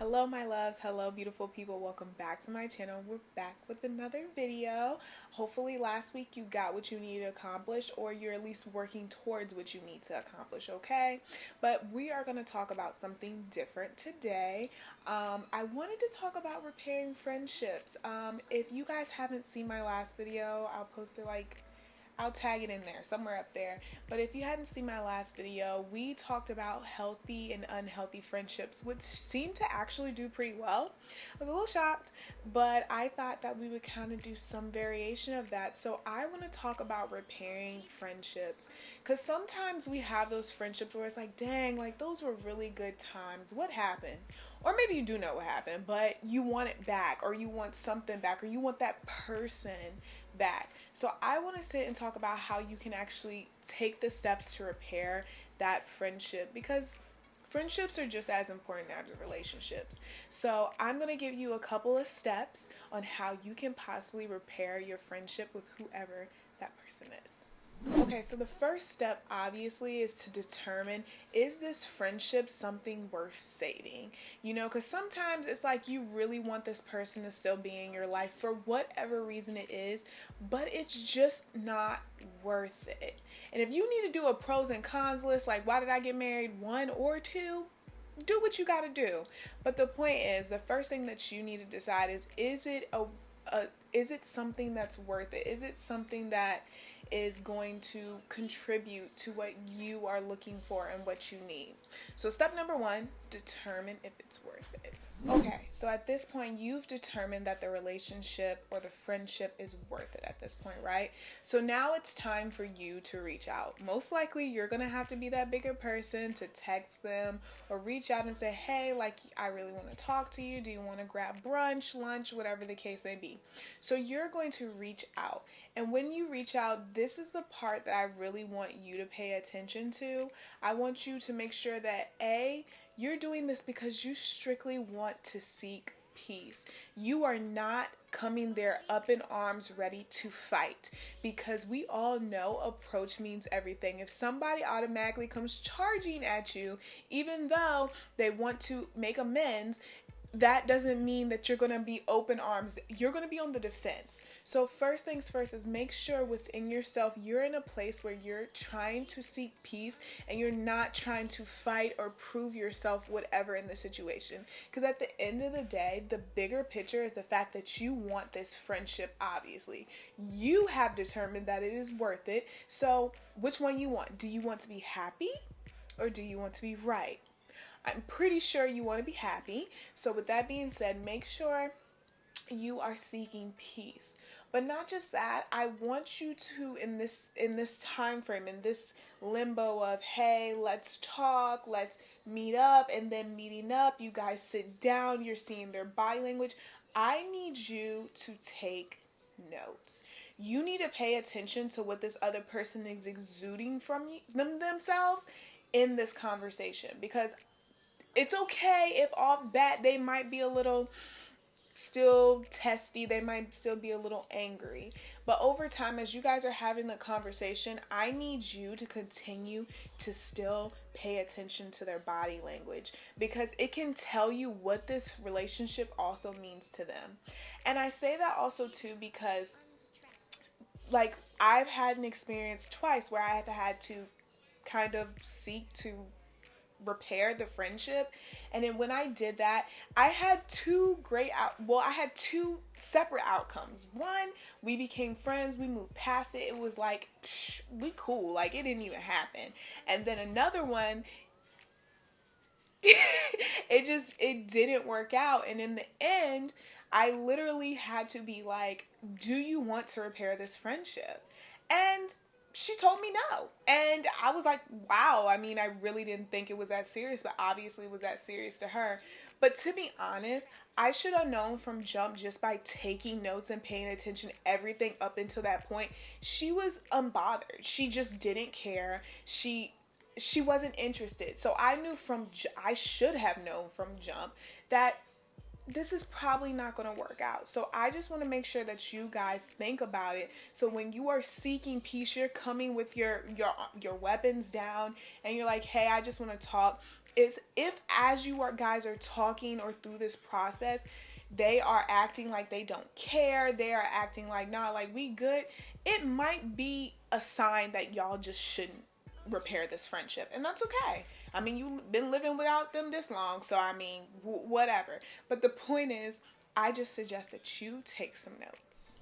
Hello my loves, hello beautiful people, welcome back to my channel. We're back with another video. Hopefully last week you got what you needed to accomplish, or you're at least working towards what you need to accomplish, okay? But we are going to talk about something different today. I wanted to talk about repairing friendships. If you guys haven't seen my last video, I'll post it I'll tag it in there, somewhere up there. But if you hadn't seen my last video, we talked about healthy and unhealthy friendships, which seemed to actually do pretty well. I was a little shocked, but I thought that we would kind of do some variation of that. So I want to talk about repairing friendships, because sometimes we have those friendships where it's like, dang, like those were really good times. What happened? Or maybe you do know what happened, but you want it back, or you want something back, or you want that person back. So I want to sit and talk about how you can actually take the steps to repair that friendship, because friendships are just as important as relationships. So I'm going to give you a couple of steps on how you can possibly repair your friendship with whoever that person is. Okay, so the first step obviously is to determine, is this friendship something worth saving? You know, because sometimes it's like you really want this person to still be in your life for whatever reason it is, but it's just not worth it. And if you need to do a pros and cons list, like why did I get married, 1 or 2, do what you got to do. But the point is, the first thing that you need to decide is it something that's worth it? Is it something that is going to contribute to what you are looking for and what you need? So step number 1, determine if it's worth it. Okay, so at this point, you've determined that the relationship or the friendship is worth it at this point, right? So now it's time for you to reach out. Most likely, you're going to have to be that bigger person to text them or reach out and say, hey, like, I really want to talk to you. Do you want to grab brunch, lunch, whatever the case may be? So you're going to reach out. And when you reach out, this is the part that I really want you to pay attention to. I want you to make sure that you're doing this because you strictly want to seek peace. You are not coming there up in arms ready to fight, because we all know approach means everything. If somebody automatically comes charging at you, even though they want to make amends, that doesn't mean that you're going to be open arms. You're going to be on the defense. So first things first is make sure within yourself you're in a place where you're trying to seek peace and you're not trying to fight or prove yourself whatever in the situation. Because at the end of the day, the bigger picture is the fact that you want this friendship, obviously. You have determined that it is worth it. So which one you want? Do you want to be happy or do you want to be right? I'm pretty sure you want to be happy. So with that being said, make sure you are seeking peace. But not just that, I want you to, in this time frame, in this limbo of, hey, let's talk, let's meet up, and then meeting up, you guys sit down, you're seeing their body language. I need you to take notes. You need to pay attention to what this other person is exuding from themselves in this conversation, because it's okay if off bat they might be a little still testy, they might still be a little angry. But over time, as you guys are having the conversation, I need you to continue to still pay attention to their body language, because it can tell you what this relationship also means to them. And I say that also too because, like, I've had an experience twice where I had to kind of seek to repair the friendship, and then when I did that, I had two separate outcomes. One, we became friends, we moved past it, it was like we cool, like it didn't even happen. And then another one, it didn't work out, and in the end I literally had to be like, do you want to repair this friendship? And she told me no. And I was like, wow, I mean, I really didn't think it was that serious, but obviously it was that serious to her. But to be honest, I should have known from jump, just by taking notes and paying attention everything up until that point. She was unbothered. She just didn't care. She wasn't interested. So I should have known from jump that this is probably not going to work out. So I just want to make sure that you guys think about it. So when you are seeking peace, you're coming with your weapons down and you're like, hey, I just want to talk. Is if as you guys are talking or through this process, they are acting like they don't care, they are acting like, nah, like we good, it might be a sign that y'all just shouldn't repair this friendship, and that's okay. I mean, you've been living without them this long, so I mean, whatever. But the point is, I just suggest that you take some notes.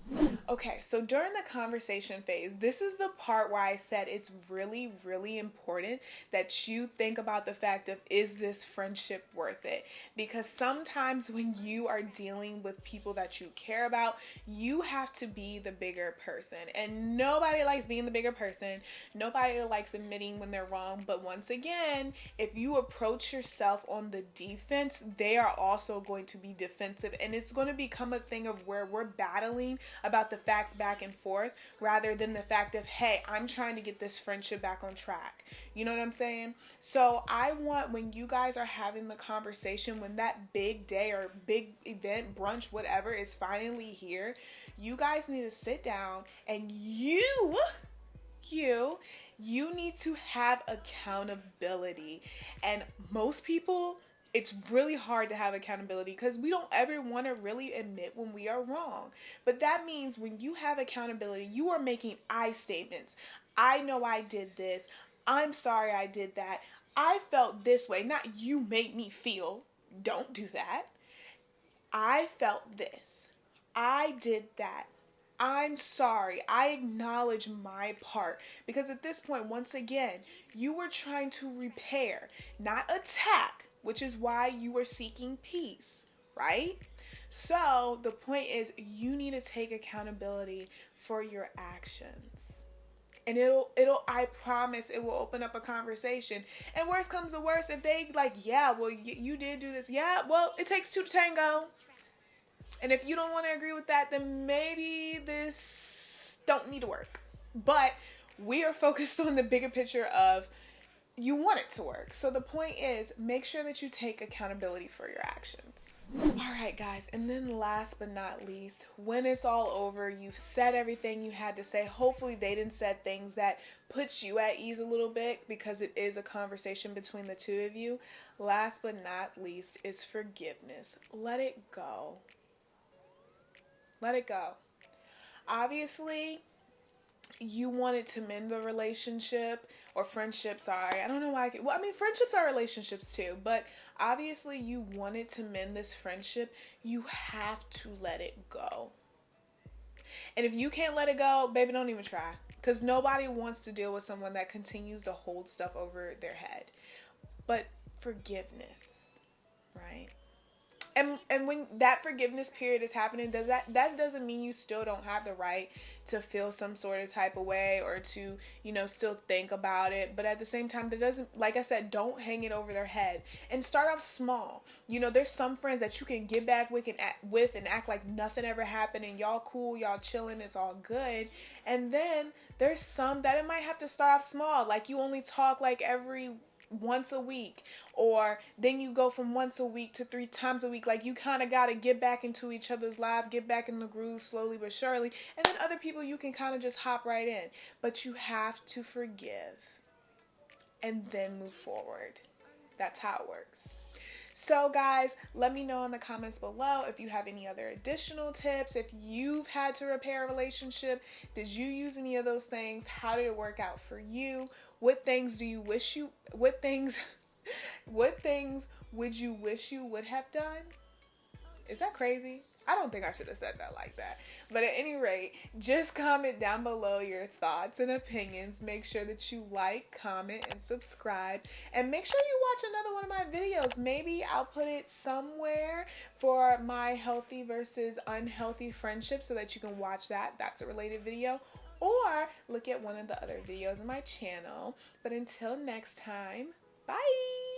Okay, so during the conversation phase, this is the part where I said it's really, really important that you think about the fact of, is this friendship worth it? Because sometimes when you are dealing with people that you care about, you have to be the bigger person. And nobody likes being the bigger person. Nobody likes admitting when they're wrong. But once again, if you approach yourself on the defense, they are also going to be defensive. And it's going to become a thing of where we're battling about the facts back and forth rather than the fact of, hey, I'm trying to get this friendship back on track. You know what I'm saying? So I want, when you guys are having the conversation, when that big day or big event, brunch, whatever is finally here, you guys need to sit down and you need to have accountability. And most people, it's really hard to have accountability because we don't ever want to really admit when we are wrong. But that means when you have accountability, you are making I statements. I know I did this. I'm sorry I did that. I felt this way. Not you made me feel. Don't do that. I felt this. I did that. I'm sorry. I acknowledge my part. Because at this point, once again, you were trying to repair, not attack, which is why you were seeking peace, right? So the point is, you need to take accountability for your actions. And I promise it will open up a conversation. And worst comes to worst, if they like, yeah, well, you did do this. Yeah, well, it takes two to tango. And if you don't want to agree with that, then maybe this don't need to work. But we are focused on the bigger picture of you want it to work. So the point is, make sure that you take accountability for your actions. All right, guys. And then last but not least, when it's all over, you've said everything you had to say. Hopefully they didn't say things that puts you at ease a little bit because it is a conversation between the two of you. Last but not least is forgiveness. Let it go. Let it go. Obviously, you wanted to mend the relationship or friendship, sorry. I don't know why friendships are relationships too, but obviously you wanted to mend this friendship. You have to let it go. And if you can't let it go, baby, don't even try. Because nobody wants to deal with someone that continues to hold stuff over their head. But forgiveness, right? And when that forgiveness period is happening, that doesn't mean you still don't have the right to feel some sort of type of way or to, still think about it. But at the same time, that doesn't, like I said, don't hang it over their head and start off small. There's some friends that you can get back with and act like nothing ever happened and y'all cool, y'all chilling, it's all good. And then there's some that it might have to start off small, like you only talk like every once a week, or then you go from once a week to 3 times a week. Like you kind of got to get back into each other's lives, get back in the groove slowly but surely. And then other people you can kind of just hop right in, but you have to forgive and then move forward. That's how it works. So guys, let me know in the comments below if you have any other additional tips. If you've had to repair a relationship, did you use any of those things? How did it work out for you? What things would you wish you would have done? Is that crazy? I don't think I should have said that like that. But at any rate, just comment down below your thoughts and opinions. Make sure that you like, comment, and subscribe. And make sure you watch another one of my videos. Maybe I'll put it somewhere for my healthy versus unhealthy friendship so that you can watch that. That's a related video. Or look at one of the other videos on my channel. But until next time, bye!